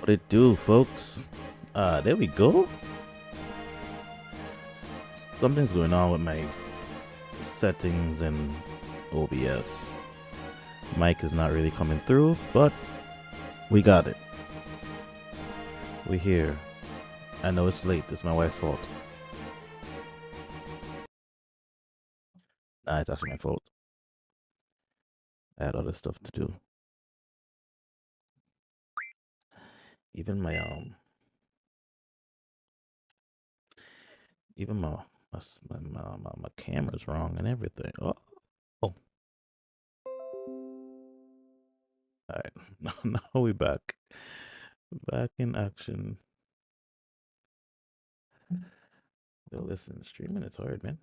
What it do, folks? There we go. Something's going on with my settings and OBS. Mic is not really coming through, but we got it. We're here. I know it's late. It's my wife's fault. Nah, it's actually my fault. I had other stuff to do. Even my my camera's wrong and everything. Oh. All right, now we back in action. Yo, listen, streaming it's hard, man.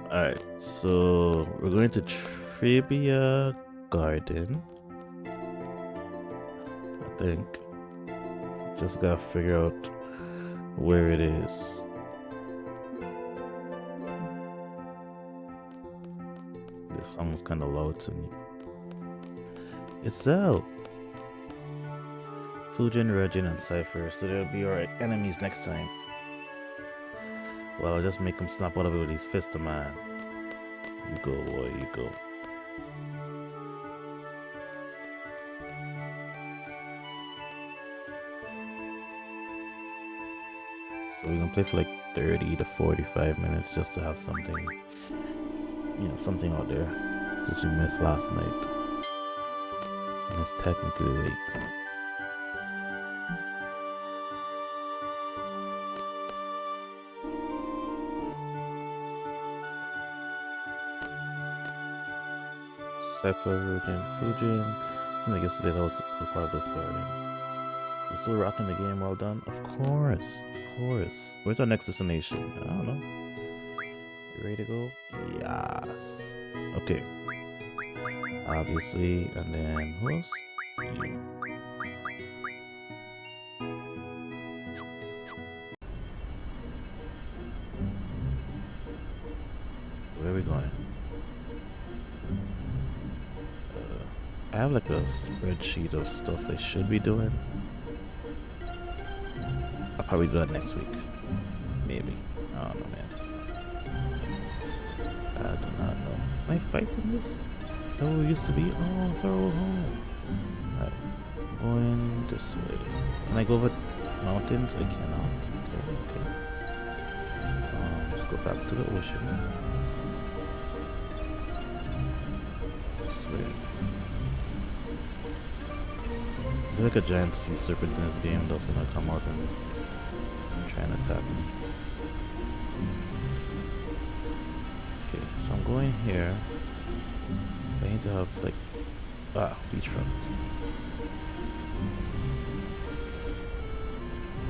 Alright, so we're going to Trabia Garden. I think. Just gotta figure out where it is. This song's kind of loud to me. It's Cell! Fujin, Rajin, and Cypher, so they'll be our enemies next time. Well, I'll just make them snap out of it with these fists of mine. You go, boy, you go. So we're gonna play for like 30 to 45 minutes just to have something, you know, something out there that we missed last night. And it's technically late. Cypher, Fujin. Seems like yesterday that was a part of this garden. You're still rocking the game, well done. Of course, of course. Where's our next destination? I don't know. You ready to go? Yes. Okay. Obviously, and then who else? You. Where are we going? I have like a spreadsheet of stuff I should be doing. I'll probably do that next week. Maybe. I don't know, man. I do not know. Am I fighting this? Is that where we used to be? Oh, it's our old home. Alright. Going this way. Can I go over mountains? I cannot. Okay. Let's go back to the ocean. This way. Is there like a giant sea serpent in this game that's gonna come out and try and attack me? Okay, so I'm going here. I need to have like beachfront.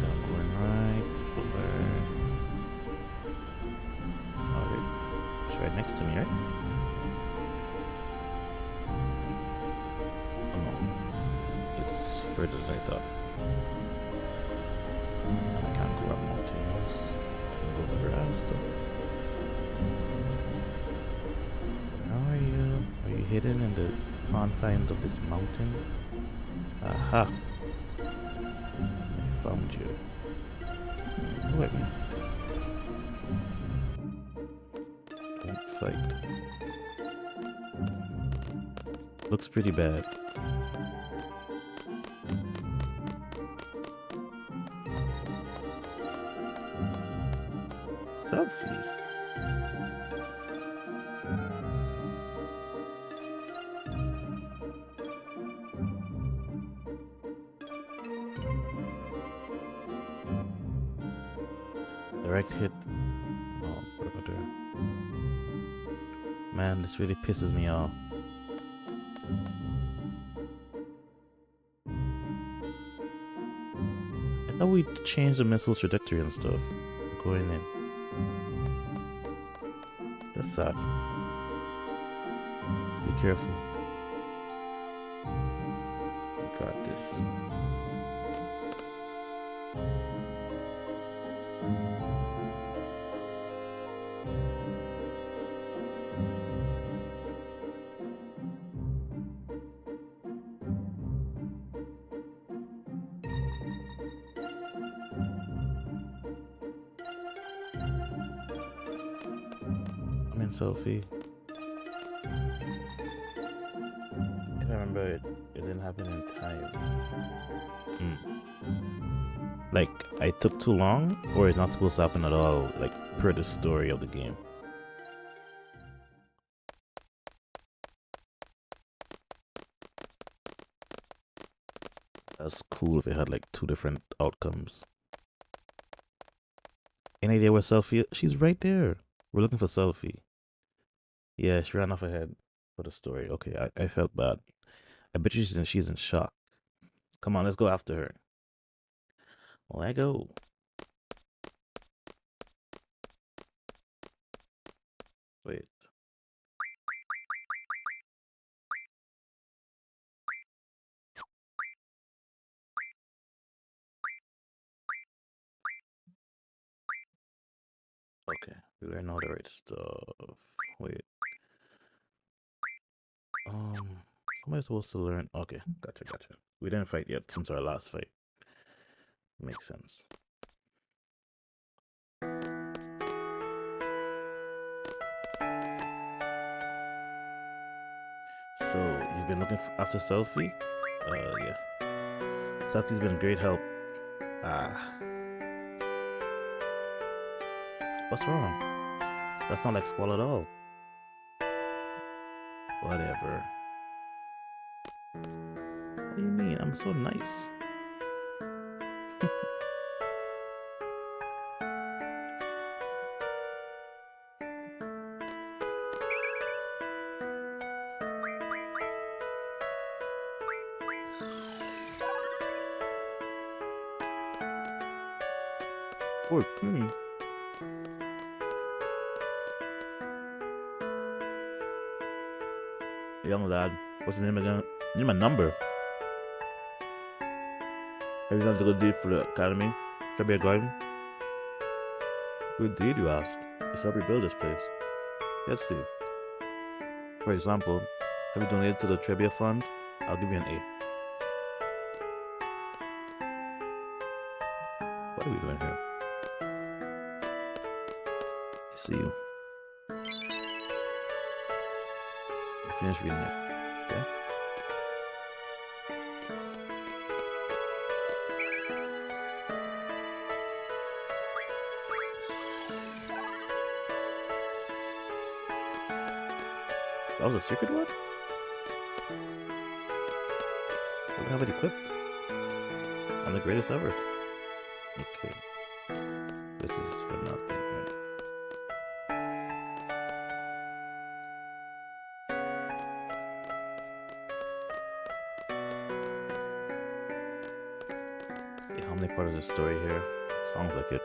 Then I'm going right over. Alright. It's right next to me, right? Further than I thought. I can't go up mountains. I can go over the grass though. How are you? Are you hidden in the confines of this mountain? Aha! I found you. Go at me. Don't fight. Looks pretty bad. Selfie. Direct hit. Oh, brother. Man, this really pisses me off. I thought we changed the missile's trajectory and stuff. Going in. That's sad. Be careful. We got this. morning selfie. If I remember, it didn't happen in time. Like, I took too long, or it's not supposed to happen at all, like, per the story of the game. That's cool if it had, like, 2 different outcomes. Any idea where Selfie is? She's right there. We're looking for Selfie. Yeah, she ran off ahead for the story. Okay, I felt bad. I bet you she's in shock. Come on, let's go after her. Let go. Wait. Okay, we learned all the right stuff. Wait. Somebody's supposed to learn. Okay, gotcha. We didn't fight yet since our last fight. Makes sense. So, you've been looking after Selfie? Yeah. Selfie's been a great help. What's wrong? That's not like Squall at all. Whatever. What do you mean? I'm so nice. Young lad, what's the name again? Name a number. Have you done a good deed for the academy? Trabia Garden? Good deed, you ask? It's help rebuild this place. Let's see. For example, have you donated to the Trabia Fund? I'll give you an A. What are we doing here? I see you. Finish reading it. Okay. That was a secret one? Do we have it equipped? I'm the greatest ever. Okay. This is for nothing, right? Yeah, how many part of the story here? Sounds like it.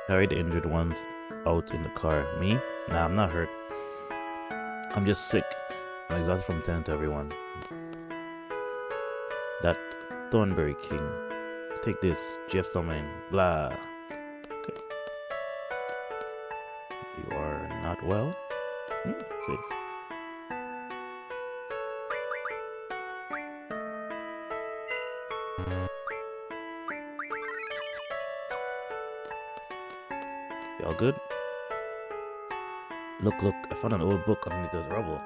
Carry the injured ones out in the car. Me? Nah, I'm not hurt. I'm just sick. I'm exhausted from tending to everyone. That Thornberry King. Let's take this. Jeff something. Blah. Okay. You are not well? See. Y'all good? Look, I found an old book underneath the rubble.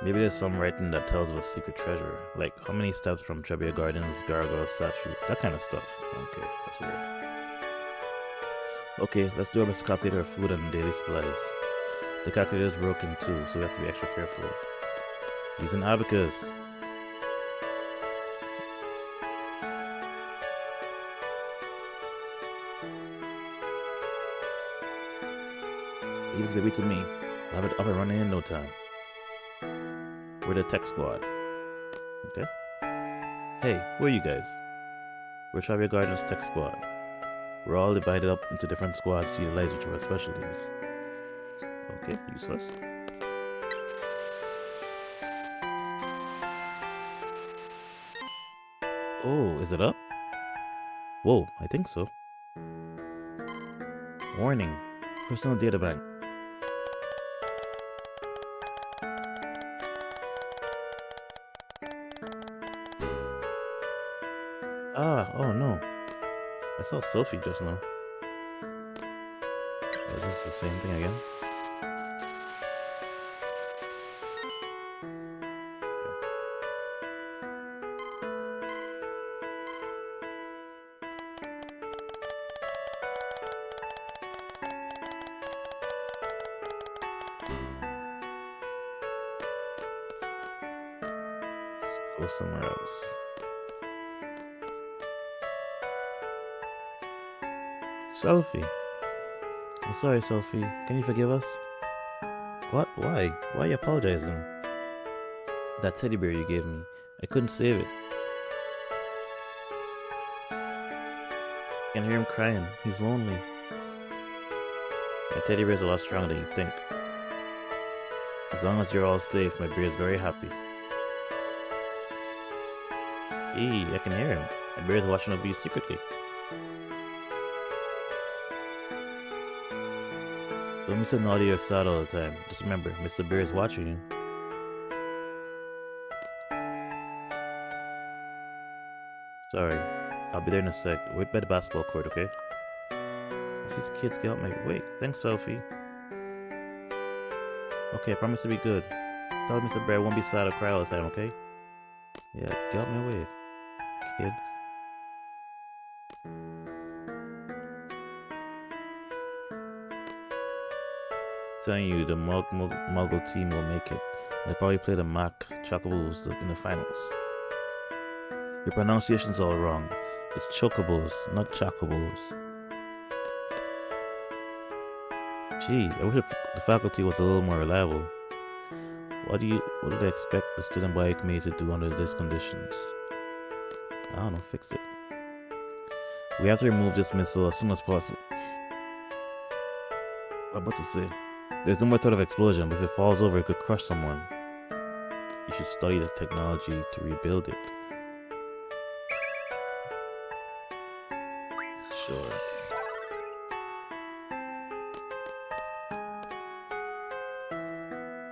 Maybe there's some writing that tells of a secret treasure, like how many steps from Trabia Gardens, Gargoyle statue, that kind of stuff. Okay, that's weird. Okay, let's do our best to calculate our food and daily supplies. The calculator is broken too, so we have to be extra careful. Use an abacus. Leave this baby to me. I'll have it up and running in no time. We're the tech squad. Okay? Hey, who are you guys? We're Trabia Gardens Tech Squad. We're all divided up into different squads to utilize each of our specialties. Okay, useless. Oh, is it up? Whoa, I think so. Warning. Personal data bank. Ah, oh no. I saw Sophie just now. Is this the same thing again? Let's go somewhere else. Sophie. I'm sorry, Sophie. Can you forgive us? What? Why? Why are you apologizing? That teddy bear you gave me. I couldn't save it. I can hear him crying. He's lonely. My teddy bear's a lot stronger than you think. As long as you're all safe, my bear's very happy. Hey, I can hear him. My bear's watching over you secretly. Don't be so naughty or sad all the time. Just remember, Mr. Bear is watching you. Sorry. I'll be there in a sec. Wait by the basketball court, okay? These kids get out my way. Thanks, Sophie. Okay, I promise to be good. Tell Mr. Bear I won't be sad or cry all the time, okay? Yeah, get out my way, kids. Telling you, the Muggle team will make it. They probably play the Mac Chocobos in the finals. Your pronunciation's all wrong. It's Chocobos, not Chocobos. Gee, I wish the faculty was a little more reliable. What did I expect the student body committee to do under these conditions? I don't know, fix it. We have to remove this missile as soon as possible. I'm about to say, there's no more threat of explosion, but if it falls over, it could crush someone. You should study the technology to rebuild it. Sure.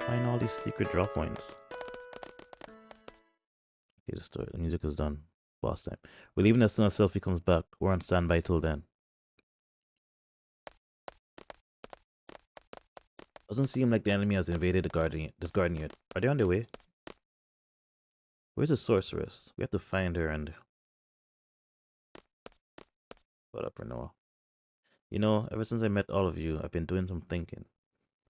Find all these secret drop points. Okay, the story. The music is done. Boss time. We're leaving as soon as Sophie comes back. We're on standby till then. Doesn't seem like the enemy has invaded this garden yet. Are they on their way? Where's the sorceress? We have to find her and... What up, Renoa? You know, ever since I met all of you, I've been doing some thinking.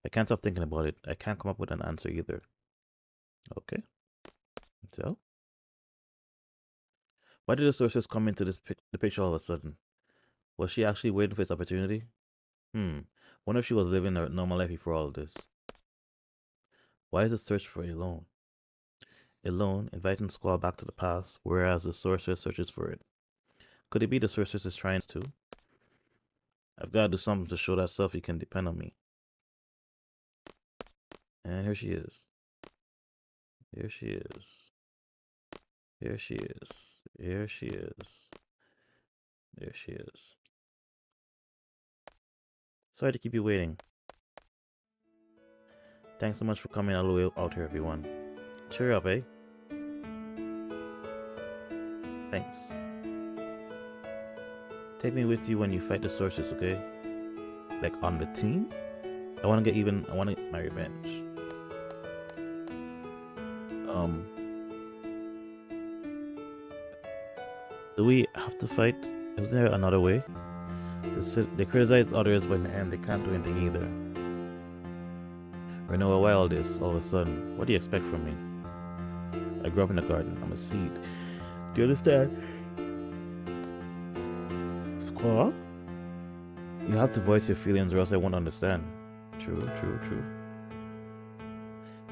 I can't stop thinking about it. I can't come up with an answer either. Okay. So? Why did the sorceress come into the picture all of a sudden? Was she actually waiting for this opportunity? Wonder if she was living a normal life before all this. Why is the search for Elone? Elone inviting Squall back to the past, whereas the sorceress searches for it. Could it be the sorceress is trying to? I've got to do something to show that Sophie can depend on me. And here she is. Here she is. Here she is. Here she is. There she is. Sorry to keep you waiting. Thanks so much for coming all the way out here, everyone. Cheer up, eh? Thanks. Take me with you when you fight the sorceress, okay? Like on the team? I want to get even. I want to get my revenge. Do we have to fight? Is there another way? They criticize others, but in the end, they can't do anything either. Renoa, why all this? All of a sudden, what do you expect from me? I grew up in a garden. I'm a seed. Do you understand? Squaw? You have to voice your feelings or else I won't understand. True, true, true.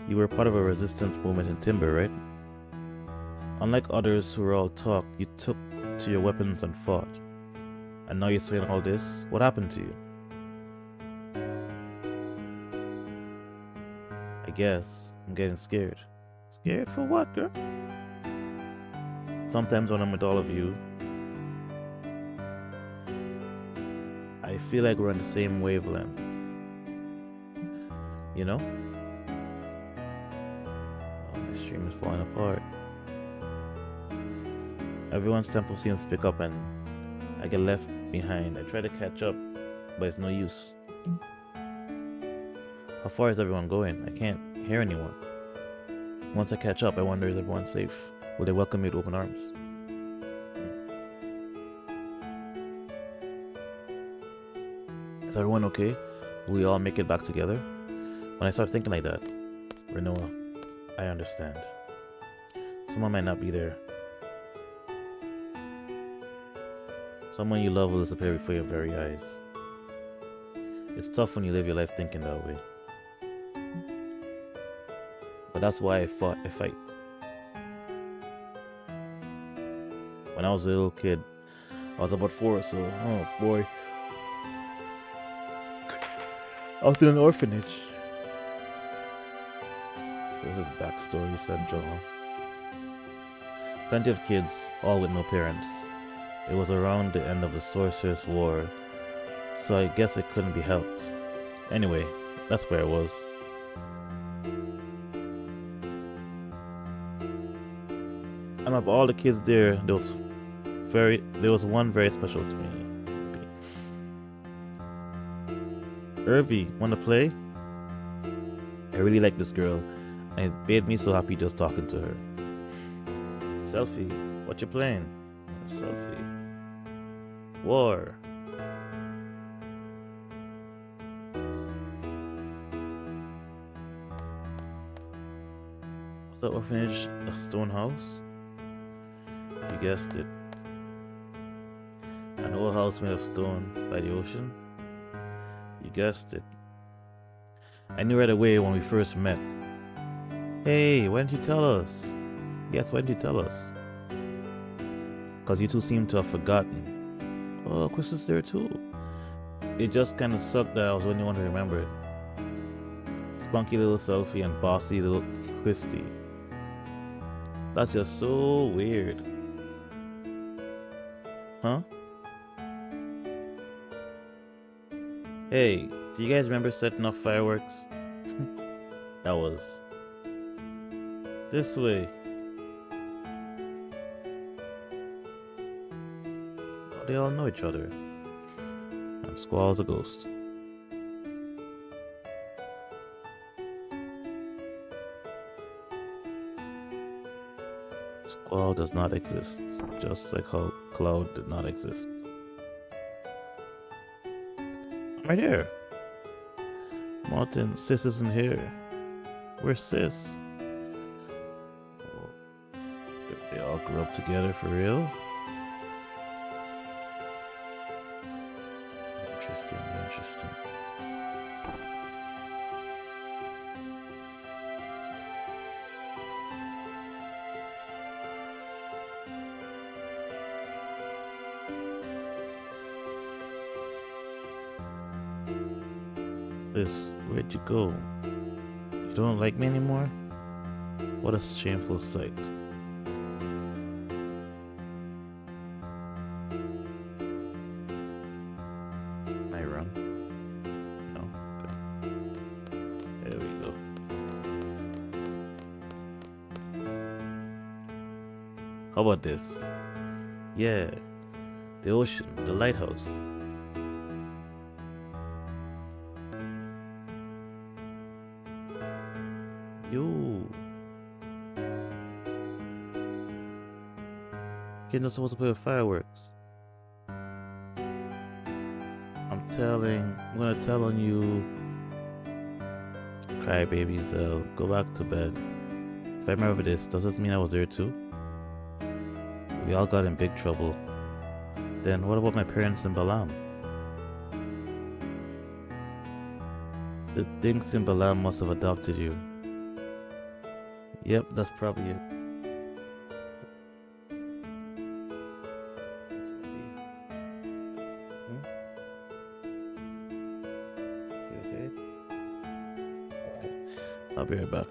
You were part of a resistance movement in Timber, right? Unlike others who were all talk, you took to your weapons and fought. And now you're saying all this? What happened to you? I guess I'm getting scared. Scared for what, girl? Sometimes when I'm with all of you, I feel like we're on the same wavelength. You know? Oh, my stream is falling apart. Everyone's tempo seems to pick up and I get left behind. I try to catch up, but it's no use. How far is everyone going? I can't hear anyone. Once I catch up, I wonder is everyone safe? Will they welcome me with open arms? Is everyone okay? Will we all make it back together? When I start thinking like that, Renoa, I understand. Someone might not be there. Someone you love will disappear before your very eyes. It's tough when you live your life thinking that way. But that's why I fight. When I was a little kid, I was about 4 or so. Oh boy. I was in an orphanage. So this is backstory central. Plenty of kids, all with no parents. It was around the end of the Sorcerer's War, so I guess it couldn't be helped. Anyway, that's where I was. And of all the kids there, there was one very special to me. Irvi, wanna play? I really like this girl, and it made me so happy just talking to her. Selfie, what you playing? Selfie. War. Was that orphanage a stone house? You guessed it. An old house made of stone by the ocean? You guessed it. I knew right away when we first met. Hey, why didn't you tell us? Yes, why didn't you tell us? Because you two seem to have forgotten. Oh, Chris is there too. It just kind of sucked that I was the only one to remember it. Spunky little Selfie and bossy little Christy. That's just so weird. Huh? Hey, do you guys remember setting off fireworks? That was... this way. Oh, they all know each other. And Squall's a ghost. Squall does not exist, just like how Cloud did not exist. Right here. Martin, Sis isn't here. Where's Sis? Oh, they all grew up together for real? Interesting, interesting. Liz, where'd you go? You don't like me anymore? What a shameful sight. Can I run? No? Good. There we go. How about this? Yeah, the ocean, the lighthouse. Kids are supposed to play with fireworks. I'm gonna tell on you. Cry babies, go back to bed. If I remember this, does this mean I was there too? We all got in big trouble. Then what about my parents in Balam? The dinks in Balam must have adopted you. Yep, that's probably it. I'll be right back.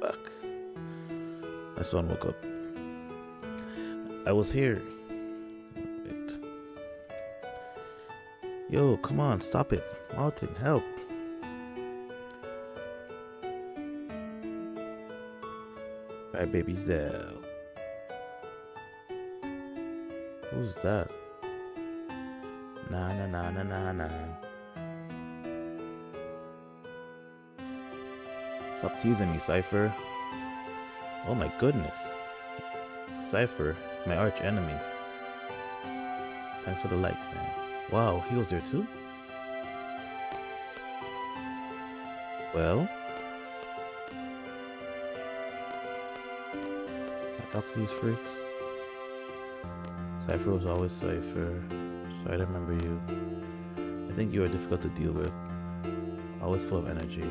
Back. My son woke up. I was here. Wait. Yo, come on, stop it. Martin, help. Alright, baby Zell. Who's that? Nah. Stop teasing me, Cypher. Oh my goodness. Cypher, my arch enemy. Thanks for the like, man. Wow, he was there too? Well? I talk to these freaks. Cypher was always Cypher. Sorry to remember you. I think you are difficult to deal with. Always full of energy.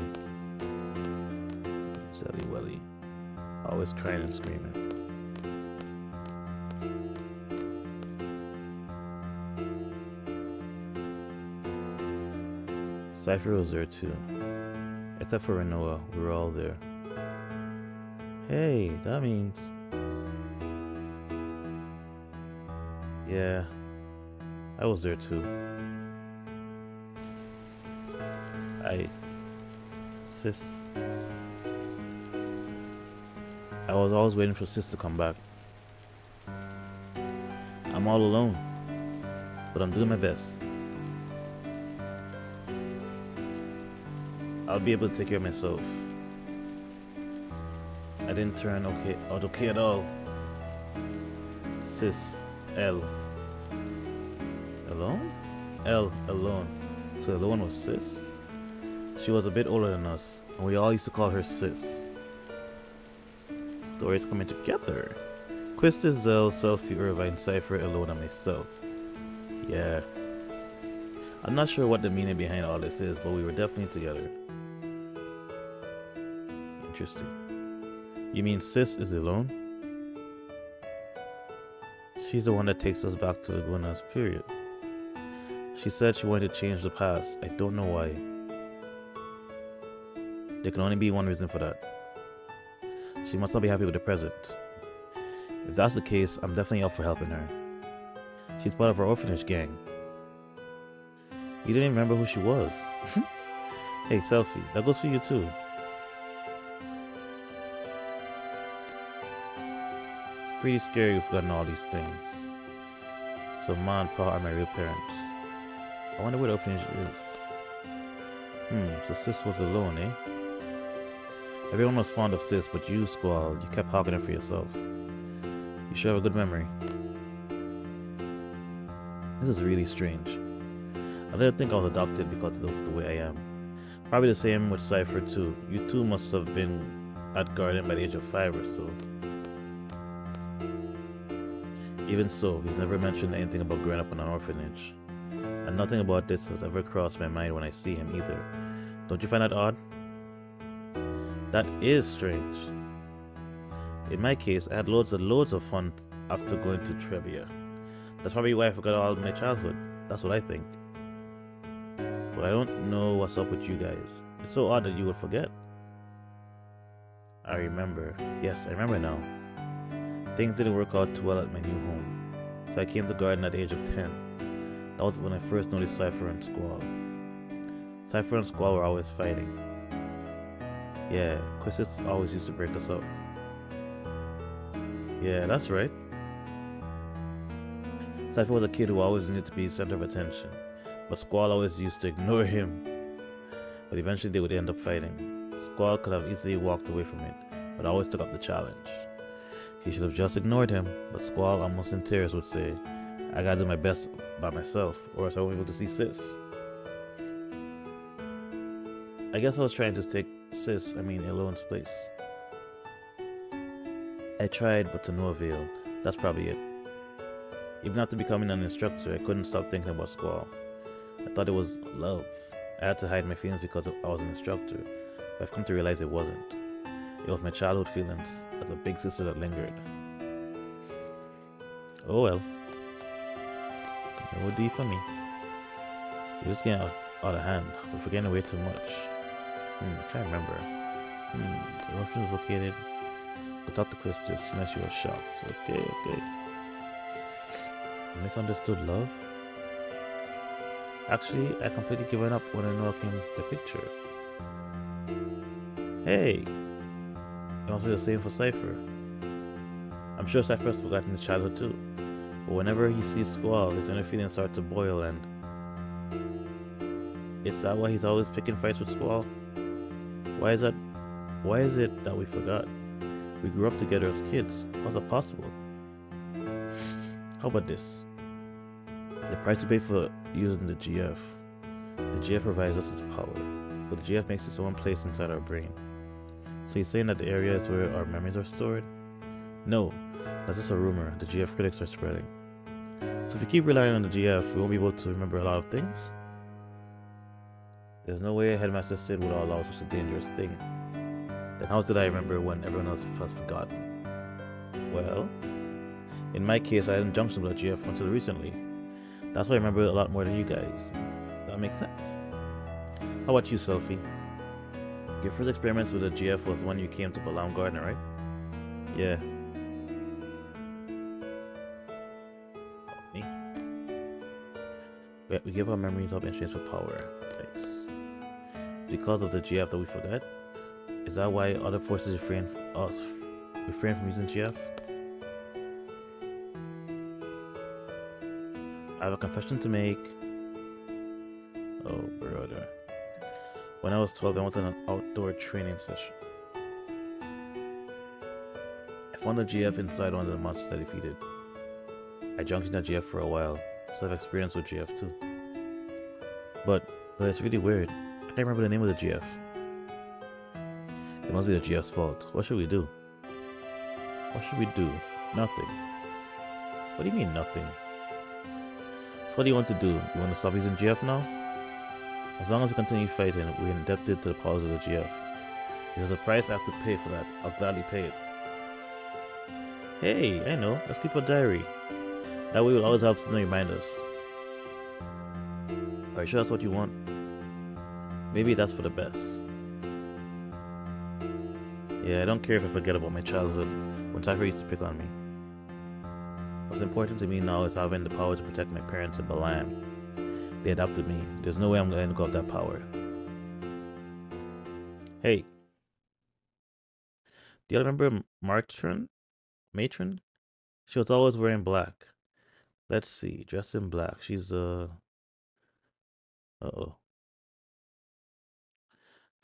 Zelly Welly. Always crying and screaming. Cypher was there too. Except for Renoa, we were all there. Hey, that means... Yeah, I was there too. Sis. I was always waiting for Sis to come back. I'm all alone, but I'm doing my best. I'll be able to take care of myself. I didn't turn out okay at all. Sis, L. Alone? L, alone. So alone was Sis? She was a bit older than us, and we all used to call her Sis. Stories coming together. Quista, Zell, Selfie, Irvine, Cypher, Alone, and myself. Yeah. I'm not sure what the meaning behind all this is, but we were definitely together. Interesting. You mean Sis is alone? She's the one that takes us back to Laguna's period. She said she wanted to change the past. I don't know why. There can only be one reason for that. She must not be happy with the present. If that's the case, I'm definitely up for helping her. She's part of our orphanage gang. You didn't even remember who she was. Hey, Selfie, that goes for you too. It's pretty scary you've forgotten all these things. So Ma and Pa are my real parents. I wonder where the orphanage is. So Sis was alone, eh? Everyone was fond of Sis, but you, Squall, you kept hogging it for yourself. You sure have a good memory. This is really strange. I didn't think I was adopted because of the way I am. Probably the same with Cypher too. You two must have been at Garden by the age of 5 or so. Even so, he's never mentioned anything about growing up in an orphanage. And nothing about this has ever crossed my mind when I see him either. Don't you find that odd? That is strange. In my case, I had loads of fun after going to Trabia. That's probably why I forgot all my childhood. That's what I think. But I don't know what's up with you guys. It's so odd that you would forget. I remember. Yes, I remember now. Things didn't work out too well at my new home. So I came to Garden at the age of 10. That was when I first noticed Cypher and Squall. Cypher and Squall were always fighting. Yeah, Quistis always used to break us up. Yeah, that's right. Cypher was a kid who always needed to be the center of attention, but Squall always used to ignore him. But eventually they would end up fighting. Squall could have easily walked away from it, but always took up the challenge. He should have just ignored him, but Squall, almost in tears, would say, I gotta do my best by myself, or else I won't be able to see Sis. I guess I was trying to take Alone's place. I tried, but to no avail. That's probably it. Even after becoming an instructor, I couldn't stop thinking about Squall. I thought it was love. I had to hide my feelings because I was an instructor, but I've come to realize it wasn't. It was my childhood feelings as a big sister that lingered. Oh well. No D for me. You're just getting out of hand. We're forgetting way too much. I can't remember. The orphan is located without the crystals, unless you are shocked. Okay, okay. Misunderstood love? Actually, I completely given up when I know I came the picture. Hey! It must be the same for Cypher. I'm sure Cypher has forgotten his childhood too. But whenever he sees Squall, his inner feelings start to boil, and is that why he's always picking fights with Squall? Why is that? Why is it that we forgot? We grew up together as kids. How's that possible? How about this? The price we pay for using the GF. The GF provides us its power, but the GF makes its own place inside our brain. So you're saying that the area is where our memories are stored? No, that's just a rumor the GF critics are spreading. So if we keep relying on the GF, we won't be able to remember a lot of things? There's no way Headmaster Sid would allow such a dangerous thing. Then how did I remember when everyone else has forgotten? Well, in my case, I had in junction with a GF until recently. That's why I remember a lot more than you guys. That makes sense. How about you, Selfie? Your first experiments with the GF was when you came to Balam Garden, right? Yeah. Me? We give our memories up in exchange for power. Nice. It's because of the GF that we forget? Is that why other forces refrain from using GF? I have a confession to make. Oh, brother. When I was 12, I went on an outdoor training session. I found a GF inside one of the monsters I defeated. I junctioned that GF for a while, so I've experience with GF too. But it's really weird. I can't remember the name of the GF. It must be the GF's fault. What should we do? What should we do? Nothing. What do you mean, nothing? So what do you want to do? You want to stop using GF now? As long as we continue fighting, we're indebted to the powers of the GF. If there's a price I have to pay for that, I'll gladly pay it. Hey, I know. Let's keep a diary. That way we'll always have something to remind us. Are you sure that's what you want? Maybe that's for the best. Yeah, I don't care if I forget about my childhood when Cypher used to pick on me. What's important to me now is having the power to protect my parents and Balam. They adopted me. There's no way I'm going to go off that power. Hey. Do you remember Matron? She was always wearing black. Let's see. Dressed in black. She's the... Uh-oh.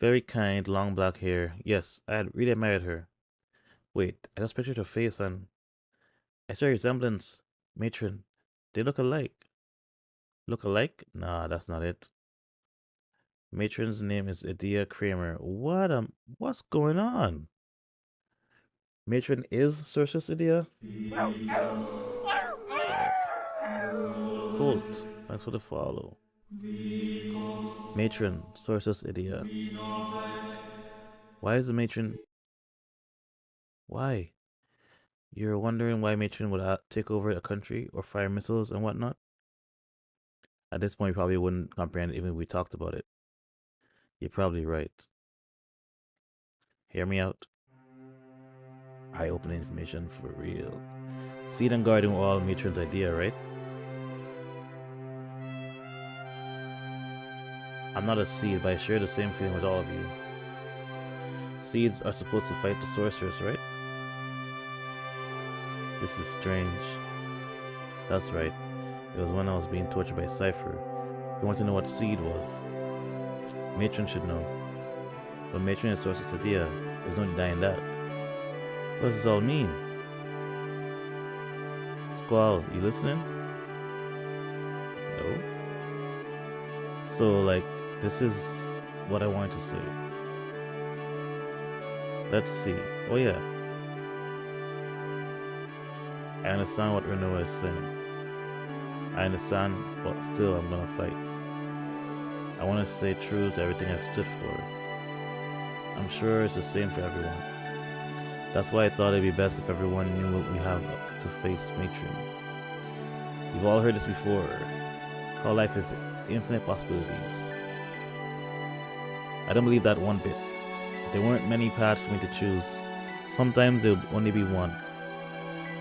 Very kind, long black hair. Yes, I had really admired her. Wait, I just pictured her face and... I saw a resemblance. Matron. They look alike. Look alike? Nah, that's not it. Matron's name is Adia Kramer. What's going on? Matron is Sorceress Adia? Colt, thanks for the follow. Matron, Sorceress Adia. Why is the Matron... Why? You're wondering why Matron would take over a country or fire missiles and whatnot? At this point, you probably wouldn't comprehend even if we talked about it. You're probably right. Hear me out. Eye-opening information for real. Seed and Garden were all Matron's idea, right? I'm not a seed, but I share the same feeling with all of you. Seeds are supposed to fight the sorceress, right? This is strange. That's right. It was when I was being tortured by Cypher. You want to know what seed was? Matron should know. But Matron is Sorceress Adia. There's no denying that. What does this all mean? Squall, you listening? No? So, like, this is what I wanted to say. Let's see. Oh yeah. I understand what Renoa is saying. I understand, but still I'm gonna fight. I want to stay true to everything I've stood for. I'm sure it's the same for everyone. That's why I thought it'd be best if everyone knew what we have to face Matron. You've all heard this before. How life is infinite possibilities. I don't believe that one bit. There weren't many paths for me to choose. Sometimes there would only be one.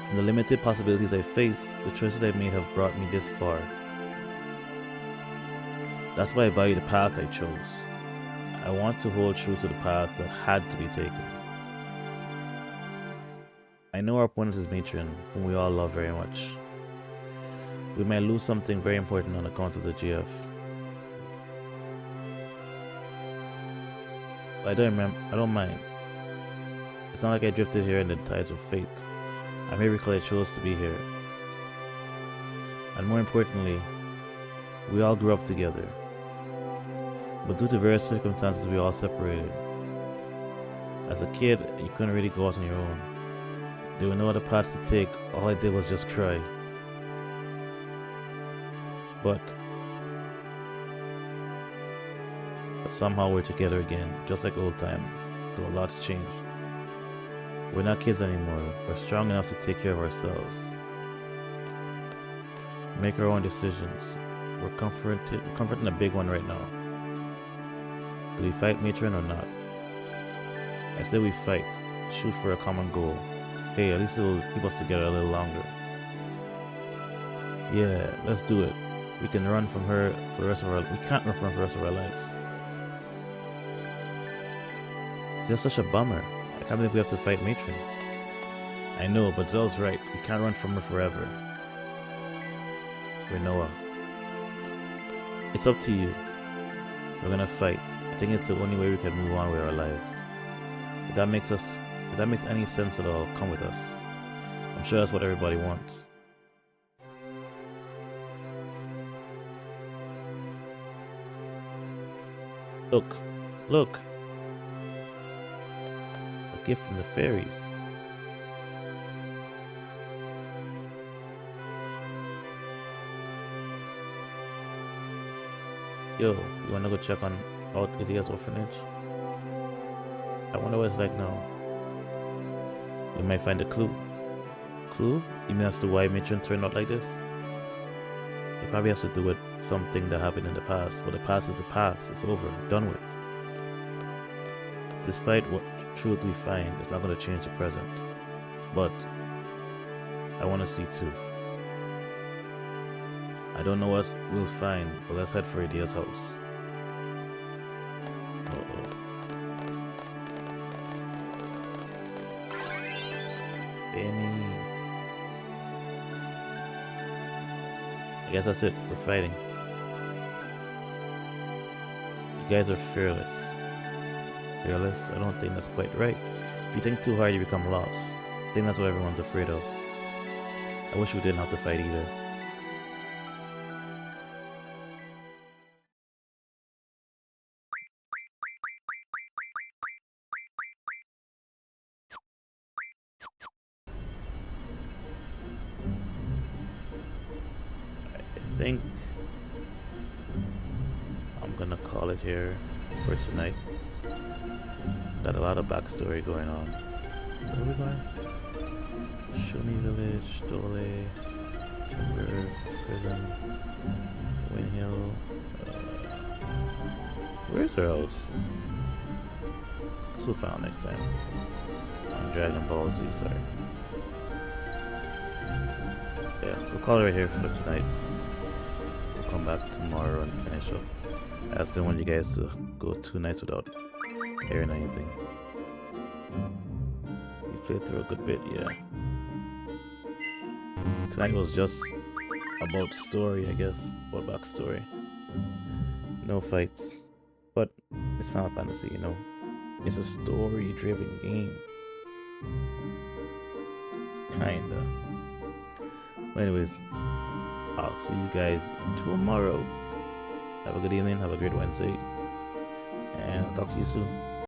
From the limited possibilities I face, the choices I made have brought me this far. That's why I value the path I chose. I want to hold true to the path that had to be taken. I know our opponent is Matron, whom we all love very much. We might lose something very important on account of the GF. But I don't mind. It's not like I drifted here in the tides of fate. I'm here because I chose to be here. And more importantly, we all grew up together. But due to various circumstances, we all separated. As a kid, you couldn't really go out on your own. There were no other paths to take. All I did was just cry. But somehow we're together again, just like old times, though a lot's changed. We're not kids anymore. We're strong enough to take care of ourselves. Make our own decisions. We're comforting a big one right now. Do we fight Matron or not? I say we fight. Shoot for a common goal. Hey, at least it will keep us together a little longer. Yeah, let's do it. We can run from her for the rest of our we can't run from her for the rest of our lives. It's just such a bummer. I can't believe we have to fight Matron. I know, but Zell's right. We can't run from her forever. We're Noah. It's up to you. We're gonna fight. I think it's the only way we can move on with our lives. If that makes any sense at all, come with us. I'm sure that's what everybody wants. Look. Look. A gift from the fairies. Yo, you wanna go check on out Idiot's orphanage? I wonder what it's like now. We might find a clue. Clue? You mean as to why Matron turned out like this? It probably has to do with something that happened in the past, but the past is the past. It's over, done with. Despite what truth we find, it's not going to change the present. But I want to see too. I don't know what we'll find, but let's head for Idiot's house. Benny. I guess that's it. We're fighting. You guys are fearless. Fearless? I don't think that's quite right. If you think too hard, you become lost. I think that's what everyone's afraid of. I wish we didn't have to fight either. I think I'm gonna call it here for tonight. Got a lot of backstory going on. Where are we going? Shuni Village, Dole, Timber, Prison, Wind Hill. Where's her house? This we'll find out next time. On Dragon Ball Z, sorry. Yeah, we'll call it right here for tonight. We'll come back tomorrow and finish up. I just didn't want you guys to go 2 nights without hearing anything. We played through a good bit, yeah. Tonight was just about story, I guess, or backstory. No fights, but it's Final Fantasy, you know. It's a story-driven game. It's kinda. But anyways, I'll see you guys tomorrow. Have a good evening, have a great Wednesday, and I'll talk to you soon.